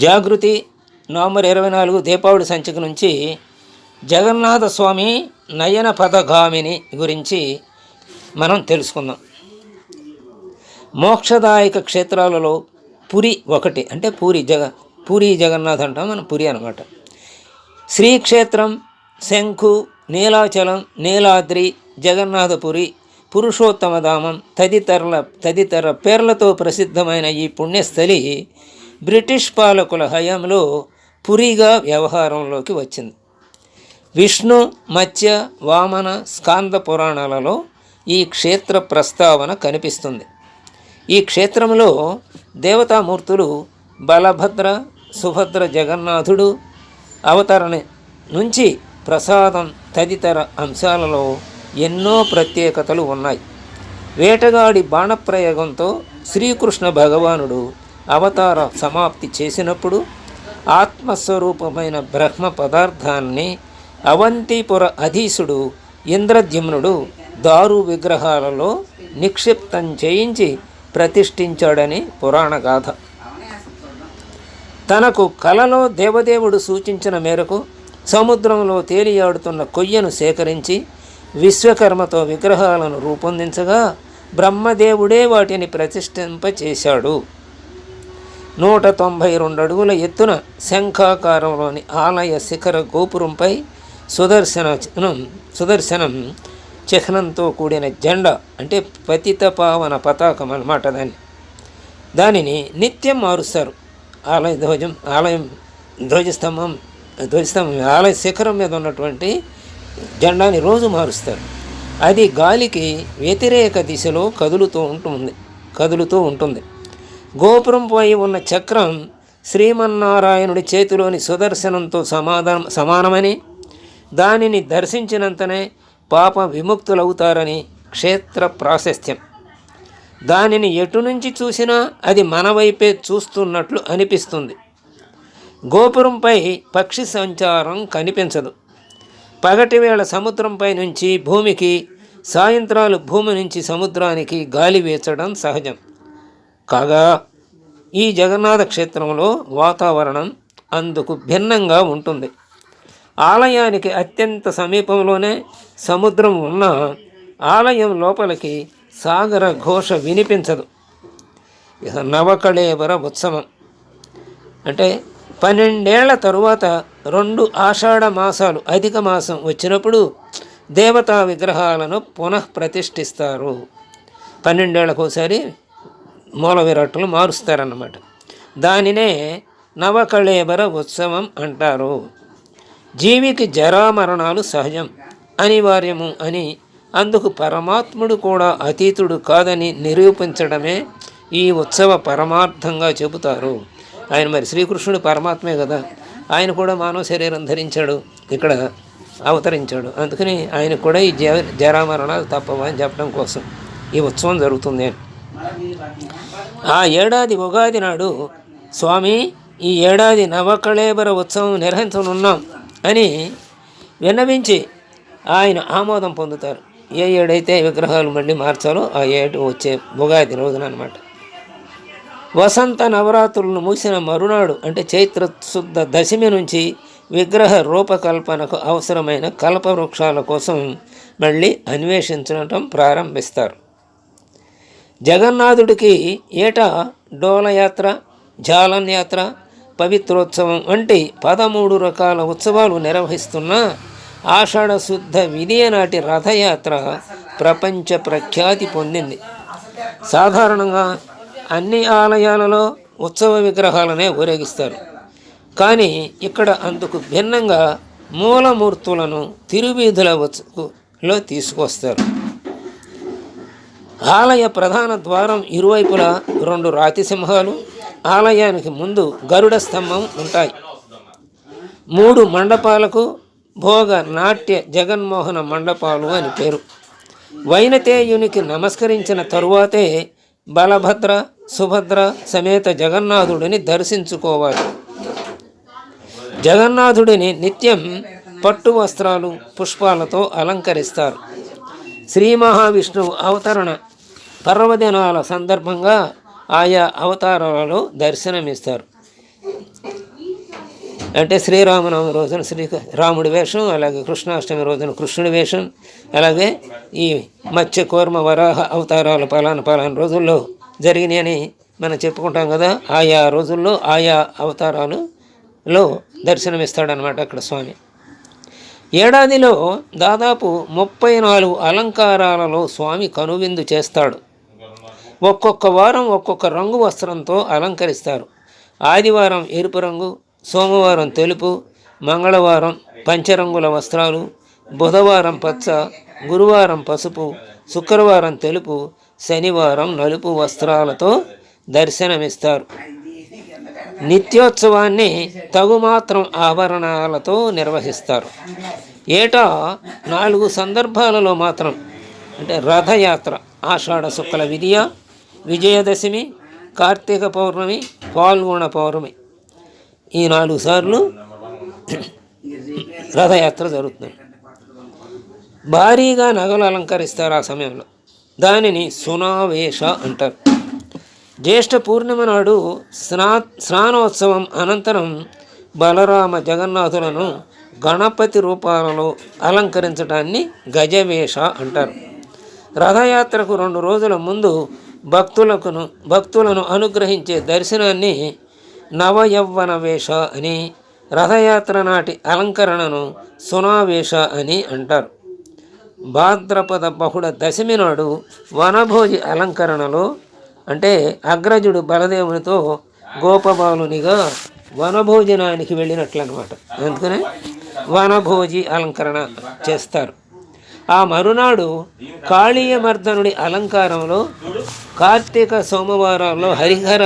జాగృతి November 24 Deepavali సంచిక నుంచి జగన్నాథ స్వామి నయన పదగామిని గురించి మనం తెలుసుకుందాం. మోక్షదాయక క్షేత్రాలలో పురి ఒకటి, అంటే పూరి జగన్నాథ్ అంటాం మనం, పురి అనమాట. శ్రీక్షేత్రం, శంఖు, నీలాచలం, నీలాద్రి, జగన్నాథపురి, పురుషోత్తమధామం తదితర పేర్లతో ప్రసిద్ధమైన ఈ పుణ్యస్థలి బ్రిటిష్ పాలకుల హయాంలో పురిగా వ్యవహారంలోకి వచ్చింది. విష్ణు, మత్స్య, వామన, స్కాంద పురాణాలలో ఈ క్షేత్ర ప్రస్తావన కనిపిస్తుంది. ఈ క్షేత్రంలో దేవతామూర్తులు బలభద్ర, సుభద్ర, జగన్నాథుడు అవతరణ నుంచి ప్రసాదం తదితర అంశాలలో ఎన్నో ప్రత్యేకతలు ఉన్నాయి. వేటగాడి బాణప్రయోగంతో శ్రీకృష్ణ భగవానుడు అవతార సమాప్తి చేసినప్పుడు ఆత్మస్వరూపమైన బ్రహ్మ పదార్థాన్ని అవంతిపుర అధీశుడు ఇంద్రద్యుమ్నుడు దారు విగ్రహాలలో నిక్షిప్తం చేయించి ప్రతిష్ఠించాడని పురాణ గాథ. తనకు కలలో దేవదేవుడు సూచించిన మేరకు సముద్రంలో తేలియాడుతున్న కొయ్యను సేకరించి విశ్వకర్మతో విగ్రహాలను రూపొందించగా బ్రహ్మదేవుడే వాటిని ప్రతిష్ఠింపచేశాడు. 192 అడుగుల ఎత్తున శంఖాకారంలోని ఆలయ శిఖర గోపురంపై సుదర్శనం చిహ్నంతో కూడిన జెండా, అంటే పతిత పావన పతాకం అన్నమాట. దానిని నిత్యం మారుస్తారు. ఆలయం ధ్వజస్తంభం ఆలయ శిఖరం మీద ఉన్నటువంటి జెండాని రోజు మారుస్తారు. అది గాలికి వ్యతిరేక దిశలో కదులుతూ ఉంటుంది. గోపురంపై ఉన్న చక్రం శ్రీమన్నారాయణుడి చేతిలోని సుదర్శనంతో సమానమని, దానిని దర్శించినంతనే పాప విముక్తులవుతారని క్షేత్ర ప్రాశస్త్యం. దానిని ఎటు నుంచి చూసినా అది మన వైపే చూస్తున్నట్లు అనిపిస్తుంది. గోపురంపై పక్షి సంచారం కనిపించదు. పగటి వేళ సముద్రంపై నుంచి భూమికి, సాయంత్రాలు భూమి నుంచి సముద్రానికి గాలి వీచడం సహజం. కాగా ఈ జగన్నాథ క్షేత్రంలో వాతావరణం అందుకు భిన్నంగా ఉంటుంది. ఆలయానికి అత్యంత సమీపంలోనే సముద్రం ఉన్న ఆలయం లోపలికి సాగర ఘోష వినిపించదు. నవకళేబర ఉత్సవం అంటే 12 ఏళ్ల తరువాత 2 ఆషాఢ మాసాలు అధిక మాసం వచ్చినప్పుడు దేవతా విగ్రహాలను పునః ప్రతిష్ఠిస్తారు. 12 ఏళ్లకోసారి మూల విరాట్టులు మారుస్తారన్నమాట. దానినే నవకళేబర ఉత్సవం అంటారు. జీవికి జరామరణాలు సహజం, అనివార్యము అని, అందుకు పరమాత్ముడు కూడా అతీతుడు కాదని నిరూపించడమే ఈ ఉత్సవ పరమార్థంగా చెబుతారు. ఆయన మరి శ్రీకృష్ణుడు పరమాత్మే కదా, ఆయన కూడా మానవ శరీరం ధరించాడు, ఇక్కడ అవతరించాడు. అందుకని ఆయన కూడా ఈ జరామరణాలు తప్పవా అని చెప్పడం కోసం ఈ ఉత్సవం జరుగుతుంది. ఆ ఏడాది ఉగాది నాడు స్వామి ఈ ఏడాది నవకళేబర ఉత్సవం నిర్వహించనున్నాం అని విన్నవించి ఆయన ఆమోదం పొందుతారు. ఏ ఏడైతే విగ్రహాలు మళ్ళీ మార్చాలో ఆ ఏడు వచ్చే ఉగాది రోజున అన్నమాట. వసంత నవరాత్రులను ముగిసిన మరునాడు, అంటే చైత్ర శుద్ధ దశమి నుంచి విగ్రహ రూపకల్పనకు అవసరమైన కల్పవృక్షాల కోసం మళ్ళీ అన్వేషించడం ప్రారంభిస్తారు. జగన్నాథుడికి ఏటా డోలయాత్ర, జాలన్యాత్ర, పవిత్రోత్సవం వంటి 13 రకాల ఉత్సవాలు నిర్వహిస్తున్న ఆషాఢ శుద్ధ విదియ నాటి రథయాత్ర ప్రపంచ ప్రఖ్యాతి పొందింది. సాధారణంగా అన్ని ఆలయాలలో ఉత్సవ విగ్రహాలనే ఊరేగిస్తారు. కానీ ఇక్కడ అందుకు భిన్నంగా మూలమూర్తులను తిరువీధుల లో తీసుకొస్తారు. ఆలయ ప్రధాన ద్వారం ఇరువైపులా 2 రాతి సింహాలు, ఆలయానికి ముందు గరుడ స్తంభం ఉంటాయి. 3 మండపాలకు భోగ నాట్య జగన్మోహన మండపాలు అని పేరు. వైనతేయునికి నమస్కరించిన తరువాతే బలభద్ర, సుభద్ర సమేత జగన్నాథుడిని దర్శించుకోవాలి. జగన్నాథుడిని నిత్యం పట్టు వస్త్రాలు, పుష్పాలతో అలంకరిస్తారు. శ్రీ మహావిష్ణువు అవతరణ పర్వదినాల సందర్భంగా ఆయా అవతారాలలో దర్శనమిస్తారు. అంటే శ్రీరామనవమి రోజున రాముడి వేషం, అలాగే కృష్ణాష్టమి రోజున కృష్ణుడి వేషం, అలాగే ఈ మత్స్య కూర్మ వరాహ అవతారాలు పలానా రోజుల్లో జరిగినాయని మనం చెప్పుకుంటాం కదా. ఆయా రోజుల్లో ఆయా అవతారాలలో దర్శనమిస్తాడనమాట అక్కడ స్వామి. ఏడాదిలో దాదాపు 34 అలంకారాలలో స్వామి కనువిందు చేస్తాడు. ఒక్కొక్క వారం ఒక్కొక్క రంగు వస్త్రంతో అలంకరిస్తారు. ఆదివారం ఎరుపు రంగు, సోమవారం తెలుపు, మంగళవారం పంచరంగుల వస్త్రాలు, బుధవారం పచ్చ, గురువారం పసుపు, శుక్రవారం తెలుపు, శనివారం నలుపు వస్త్రాలతో దర్శనమిస్తారు. నిత్యోత్సవాన్ని తగుమాత్రం ఆభరణాలతో నిర్వహిస్తారు. ఏటా 4 సందర్భాలలో మాత్రం, అంటే రథయాత్ర, ఆషాఢ శుక్ల విదియ, విజయదశమి, కార్తీక పౌర్ణమి, పాల్గొన పౌర్ణమి, ఈ 4 సార్లు రథయాత్ర జరుగుతుంది. భారీగా నగలు అలంకరిస్తారు ఆ సమయంలో. దానిని సునావేశ అంటారు. జ్యేష్ఠ పూర్ణిమ నాడు స్నానోత్సవం అనంతరం బలరామ జగన్నాథులను గణపతి రూపాలలో అలంకరించడాన్ని గజవేష అంటారు. రథయాత్రకు 2 రోజుల ముందు భక్తులను అనుగ్రహించే దర్శనాన్ని నవయవ్వన వేష అని, రథయాత్ర నాటి అలంకరణను సునావేశ అని అంటారు. భాద్రపద బహుళ దశమి నాడు వనభోజి అలంకరణలో, అంటే అగ్రజుడు బలదేవునితో గోపబాలునిగా వనభోజనానికి వెళ్ళినట్లనమాట. అందుకనే వనభోజి అలంకరణ చేస్తారు. ఆ మరునాడు కాళీయమర్దనుడి అలంకారంలో కార్తీక సోమవారాల్లో హరిహర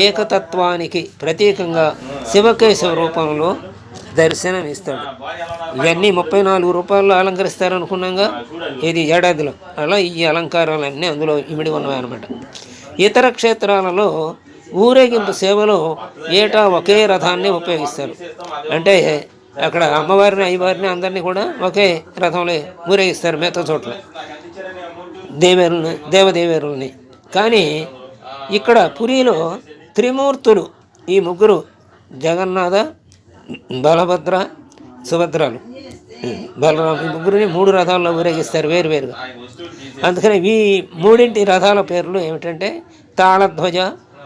ఏకతత్వానికి ప్రతీకంగా శివకేశవ రూపంలో దర్శనమిస్తాడు. ఇవన్నీ 34 రూపాయల్లో అలంకరిస్తారనుకున్నాగా, ఇది ఏడాదిలో. అలా ఈ అలంకారాలన్నీ అందులో ఇమిడి ఉన్నాయన్నమాట. ఇతర క్షేత్రాలలో ఊరేగింపు సేవలో ఏటా ఒకే రథాన్ని ఉపయోగిస్తారు. అంటే అక్కడ అమ్మవారిని అయ్యవారిని అందరినీ కూడా ఒకే రథంలో ఊరేగిస్తారు మిగతా చోట్ల దేవదేవేరుల్ని. కానీ ఇక్కడ పురిలో త్రిమూర్తులు, ఈ ముగ్గురు జగన్నాథ, బలభద్ర, సుభద్రాలు, బలరామ, ఈ ముగ్గురిని 3 రథాల్లో ఊరేగిస్తారు వేరువేరుగా. అందుకని ఈ 3 రథాల పేర్లు ఏమిటంటే తాళధ్వజ,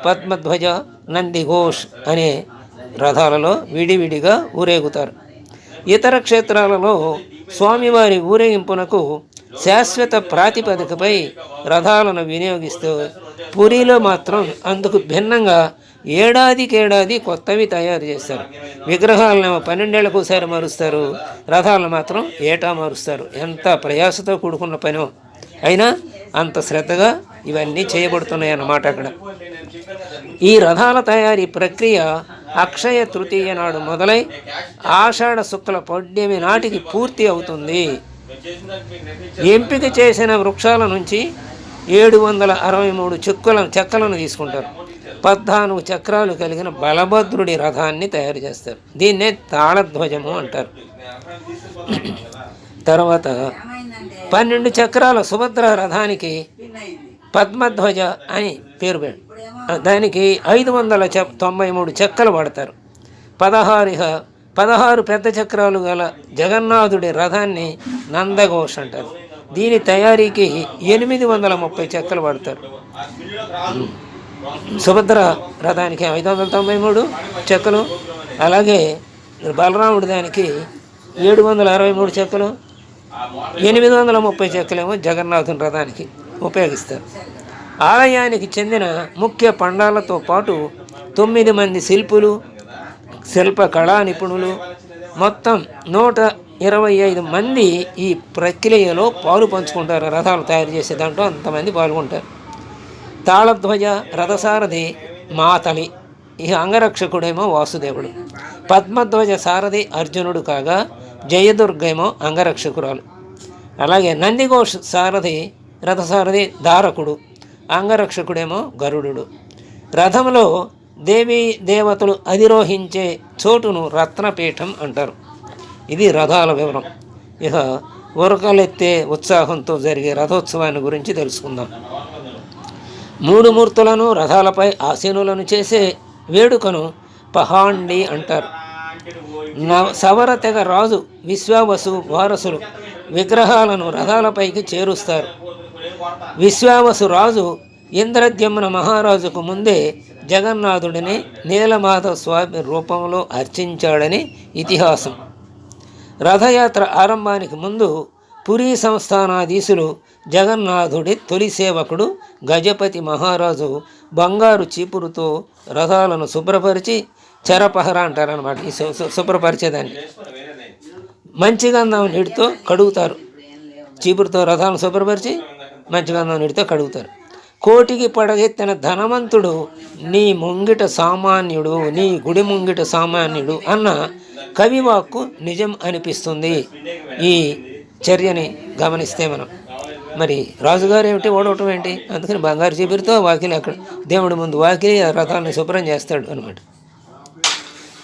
పద్మధ్వజ, నందిఘోష్ అనే రథాలలో విడివిడిగా ఊరేగుతారు. ఇతర క్షేత్రాలలో స్వామివారి ఊరేగింపునకు శాశ్వత ప్రాతిపదికపై రథాలను వినియోగిస్తూ, పురిలో మాత్రం అందుకు భిన్నంగా ఏడాదికేడాది కొత్తవి తయారు చేస్తారు. విగ్రహాలను 12 ఏళ్ళకు ఒకసారి మారుస్తారు, రథాలను మాత్రం ఏటా మారుస్తారు. ఎంత ప్రయాసతో కూడుకున్న పనో, అయినా అంత శ్రద్ధగా ఇవన్నీ చేయబడుతున్నాయి అన్నమాట. అక్కడ ఈ రథాల తయారీ ప్రక్రియ అక్షయ తృతీయ నాడు మొదలై ఆషాఢ శుక్ల పౌర్ణమి నాటికి పూర్తి అవుతుంది. ఎంపిక చేసిన వృక్షాల నుంచి 763 చెక్కలను తీసుకుంటారు. 14 చక్రాలు కలిగిన బలభద్రుడి రథాన్ని తయారు చేస్తారు. దీన్నే తాళధ్వజము అంటారు. తర్వాత 12 చక్రాల సుభద్ర రథానికి పద్మధ్వజ అని పేరు పెట్టారు. దానికి 593 చెక్కలు వాడతారు. 16 పెద్ద చక్రాలు గల జగన్నాథుడి రథాన్ని నందఘోష్ అంటారు. దీని తయారీకి 830 చెక్కలు వాడతారు. సుభద్ర రథానికి 593 చెక్కలు, అలాగే బలరాముడి దానికి 763 చెక్కలు, 830 చెక్కలేమో జగన్నాథుని రథానికి ఉపయోగిస్తారు. ఆలయానికి చెందిన ముఖ్య పండాలతో పాటు 9 మంది శిల్పులు, శిల్ప కళా నిపుణులు, మొత్తం 125 మంది ఈ ప్రక్రియలో పాలు పంచుకుంటారు. రథాలు తయారు చేసే దాంట్లో అంతమంది పాల్గొంటారు. తాళధ్వజ రథసారథి మాతలి, ఈ అంగరక్షకుడేమో వాసుదేవుడు. పద్మధ్వజ సారథి అర్జునుడు కాగా జయదుర్గేమో అంగరక్షకురాలు. అలాగే నందిఘోష్ రథసారథి ధారకుడు, అంగరక్షకుడేమో గరుడు. రథంలో దేవీ దేవతలు అధిరోహించే చోటును రత్నపీఠం అంటారు. ఇది రథాల వివరం. ఇక ఉరకలెత్తే ఉత్సాహంతో జరిగే రథోత్సవాన్ని గురించి తెలుసుకుందాం. 3 మూర్తులను రథాలపై ఆసీనులను చేసే వేడుకను పహాండి అంటారు. సవర తెగ రాజు విశ్వావసు వారసులు విగ్రహాలను రథాలపైకి చేరుస్తారు. విశ్వావసు రాజు ఇంద్రద్యుమ్న మహారాజుకు ముందే జగన్నాథుడిని నీలమాధవ స్వామి రూపంలో అర్చించాడని ఇతిహాసం. రథయాత్ర ఆరంభానికి ముందు పురీ సంస్థానాధీశులు జగన్నాథుడి తొలి సేవకుడు గజపతి మహారాజు బంగారు చీపురుతో రథాలను శుభ్రపరిచి చెరపహర అంటారనమాట. ఈ శుభ్రపరిచేదాన్ని మంచి గంధం నీటితో కడుగుతారు. చీపురుతో రథాలను శుభ్రపరిచి మంచి గంధం నీటితో కడుగుతారు. కోటికి పడగెత్తిన ధనవంతుడు నీ ముంగిట సామాన్యుడు, నీ గుడి ముంగిట సామాన్యుడు అన్న కవివాక్కు నిజం అనిపిస్తుంది ఈ చర్యని గమనిస్తే మనం. మరి రాజుగారు ఏమిటి ఓడవటం ఏంటి? అందుకని బంగారు చీపురుతో వాకిలి అక్కడ దేవుడి ముందు వాకిలి ఆ రథాన్ని శుభ్రం చేస్తాడు అనమాట.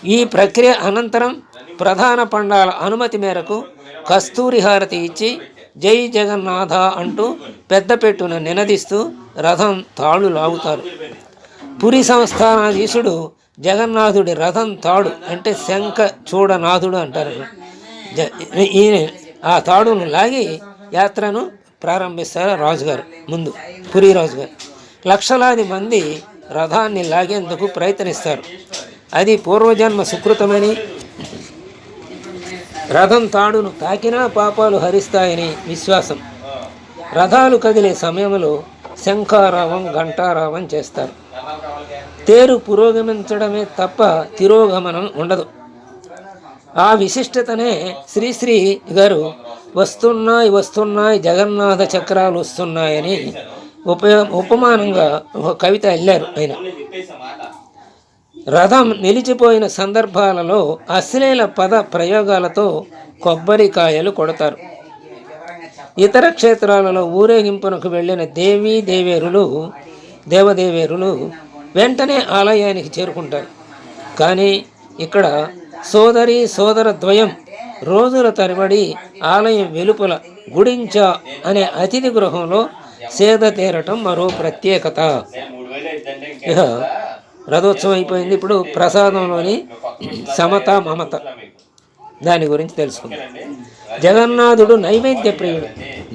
ఈ ప్రక్రియ అనంతరం ప్రధాన పండాల అనుమతి మేరకు కస్తూరి హారతి ఇచ్చి జై జగన్నాథ అంటూ పెద్దపెట్టున నినదిస్తూ రథం తాళ్ళు లాగుతారు. పురి సంస్థానాధీశుడు జగన్నాథుడి రథం తాడు అంటే శంఖ చూడనాథుడు అంటారు. ఈయన ఆ తాడును లాగి యాత్రను ప్రారంభిస్తారు రాజుగారు ముందు, పురి రాజుగారు. లక్షలాది మంది రథాన్ని లాగేందుకు ప్రయత్నిస్తారు. అది పూర్వజన్మ సుకృతమని, రథం తాడును తాకినా పాపాలు హరిస్తాయని విశ్వాసం. రథాలు కదిలే సమయంలో శంఖారావం ఘంటారావం చేస్తారు. తేరు పురోగమించడమే తప్ప తిరోగమనం ఉండదు. ఆ విశిష్టతనే శ్రీశ్రీ గారు వస్తున్నాయి జగన్నాథ చక్రాలు వస్తున్నాయని ఉపమానంగా ఒక కవిత అల్లారు ఆయన. రథం నిలిచిపోయిన సందర్భాలలో అశ్లీల పద ప్రయోగాలతో కొబ్బరికాయలు కొడతారు. ఇతర క్షేత్రాలలో ఊరేగింపునకు వెళ్ళిన దేవదేవేరులు వెంటనే ఆలయానికి చేరుకుంటారు. కానీ ఇక్కడ సోదర ద్వయం రోజుల తరబడి ఆలయం వెలుపల గుడించా అనే అతిథి గృహంలో సేద తీరటం మరో ప్రత్యేకత. ఇక రథోత్సవం అయిపోయింది. ఇప్పుడు ప్రసాదంలోని సమత మమత దాని గురించి తెలుసుకుందాం. జగన్నాథుడు నైవేద్య ప్రియుడు.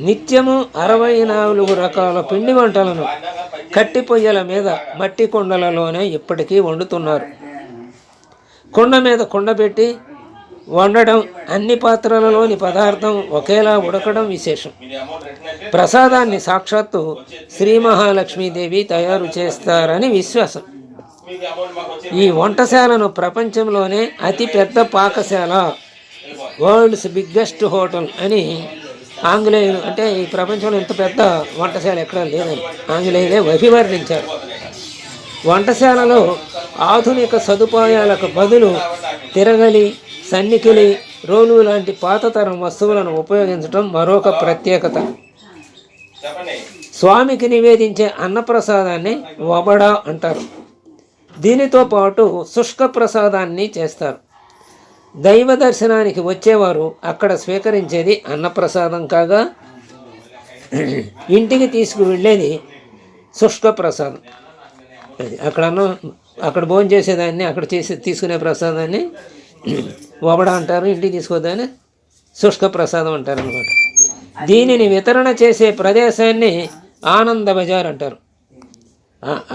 నిత్యము 64 రకాల పిండి వంటలను కట్టి పొయ్యల మీద మట్టి కుండలలోనే ఇప్పటికీ వండుతున్నారు. కుండ మీద కుండ పెట్టి వండడం, అన్ని పాత్రలలోని పదార్థం ఒకేలా ఉడకడం విశేషం. ప్రసాదాన్ని సాక్షాత్తు శ్రీ మహాలక్ష్మీదేవి తయారు చేస్తారని విశ్వాసం. ఈ వంటశాలను ప్రపంచంలోనే అతి పెద్ద పాకశాల, వరల్డ్స్ బిగ్గెస్ట్ హోటల్ అని ఆంగ్లేయులు, అంటే ఈ ప్రపంచంలో ఇంత పెద్ద వంటశాల ఎక్కడా లేదని ఆంగ్లేయులే అభివర్ణించారు. వంటశాలలో ఆధునిక సదుపాయాలకు బదులు తిరగలి, సన్నికిలి, రోలు లాంటి పాతతరం వస్తువులను ఉపయోగించడం మరొక ప్రత్యేకత. స్వామికి నివేదించే అన్నప్రసాదాన్ని వబడా అంటారు. దీనితో పాటు శుష్క ప్రసాదాన్ని చేస్తారు. దైవ దర్శనానికి వచ్చేవారు అక్కడ స్వీకరించేది అన్నప్రసాదం కాగా, ఇంటికి తీసుకువెళ్ళేది శుష్క ప్రసాదం. అది అక్కడ భోజనం చేసేదాన్ని, అక్కడ తీసుకునే ప్రసాదాన్ని వబడ అంటారు. ఇంటికి తీసుకోదాన్ని శుష్క ప్రసాదం అంటారు అన్నమాట. దీనిని వితరణ చేసే ప్రదేశాన్ని ఆనంద బజార్ అంటారు.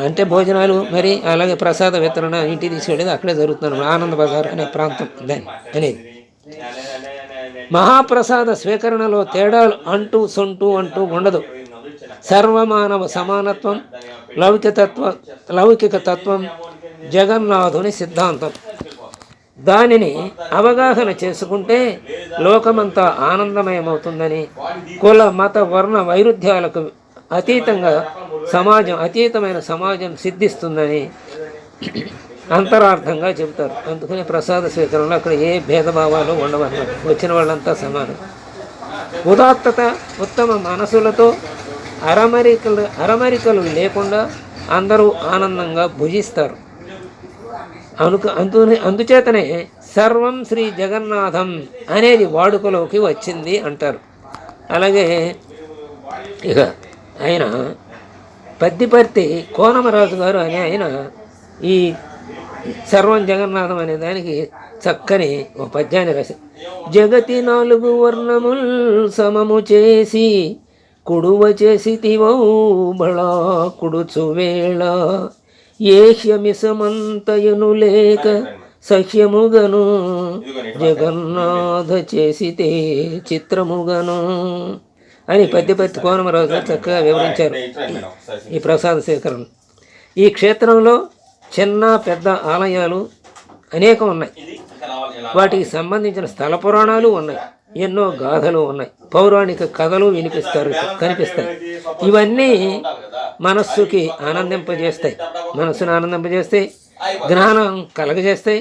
అంటే భోజనాలు మరి అలాగే ప్రసాద వితరణ ఇంటికి తీసుకెళ్ళేది అక్కడే జరుగుతుంది. ఆనంద బజార్ అనే ప్రాంతం దాన్ని అనేది. మహాప్రసాద స్వీకరణలో తేడాలు అంటూ ఉండదు. సర్వమానవ సమానత్వం, లౌకిక తత్వం జగన్నాథుని సిద్ధాంతం. దానిని అవగాహన చేసుకుంటే లోకమంతా ఆనందమయమవుతుందని, కుల మత వర్ణ వైరుధ్యాలకు అతీతమైన సమాజం సిద్ధిస్తుందని అంతరార్థంగా చెబుతారు. అందుకని ప్రసాద స్వీకరణలో అక్కడ ఏ భేదభావాలు ఉండవన్నమాట. వచ్చిన వాళ్ళంతా సమానం. ఉదాత్తత, ఉత్తమ మనసులతో అరమరికలు లేకుండా అందరూ ఆనందంగా భుజిస్తారు. అందుచేతనే సర్వం శ్రీ జగన్నాథం అనేది వాడుకలోకి వచ్చింది అంటారు. అలాగే ఇక ఆయన పద్దిపర్తి కోనమరాజు గారు అని ఆయన ఈ సర్వం జగన్నాథం అనే దానికి చక్కని ఒక పద్యాన్ని రాశారు. జగతి 4 వర్ణముల్ సమము చేసి కుడువ చేసి తివౌ బళా కుడుచువేళ ఏహ్యమిసమంతయును లేక సహ్యముగను జగన్నాథ చేసితే చిత్రముగను అని పద్యపత్తి కోనమరాజు గారు చక్కగా వివరించారు ఈ ప్రసాద సేకరణ. ఈ క్షేత్రంలో చిన్న పెద్ద ఆలయాలు అనేకం ఉన్నాయి. వాటికి సంబంధించిన స్థల పురాణాలు ఉన్నాయి, ఎన్నో గాథలు ఉన్నాయి, పౌరాణిక కథలు కనిపిస్తాయి. ఇవన్నీ మనస్సుకి ఆనందింపజేస్తాయి, మనస్సును ఆనందింపజేస్తాయి, జ్ఞానం కలగజేస్తాయి.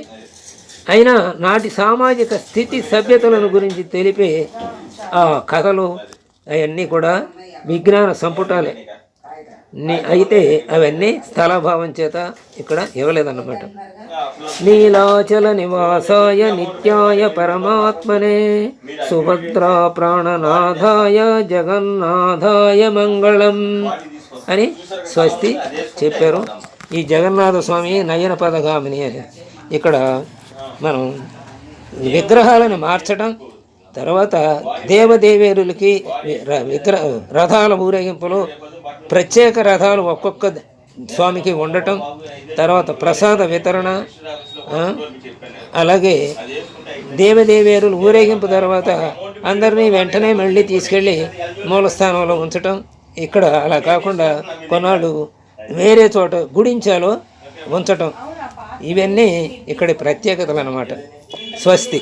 అయినా నాటి సామాజిక స్థితి సభ్యతలను గురించి తెలిపే ఆ కథలు అవన్నీ కూడా విజ్ఞాన సంపుటాలే. అయితే అవన్నీ స్థలభావం చేత ఇక్కడ ఇవ్వలేదన్నమాట. నీలాచల నివాసాయ నిత్యాయ పరమాత్మనే సుభద్రా ప్రాణనాథాయ జగన్నాథాయ మంగళం అని స్వస్తి చెప్పారు. ఈ జగన్నాథ స్వామి నయన పదగామిని అని ఇక్కడ మనం విగ్రహాలను మార్చడం, తర్వాత దేవదేవేరులకి రథాల ఊరేగింపులో ప్రత్యేక రథాలు ఒక్కొక్క స్వామికి ఉండటం, తర్వాత ప్రసాద వితరణ, అలాగే దేవదేవేరులు ఊరేగింపు తర్వాత అందరినీ వెంటనే మళ్ళీ తీసుకెళ్ళి మూలస్థానంలో ఉంచటం. ఇక్కడ అలా కాకుండా కొన్నాళ్ళు వేరే చోట గుడించాలో ఉంచటం. ఇవన్నీ ఇక్కడి ప్రత్యేకతలు అన్నమాట. స్వస్తి.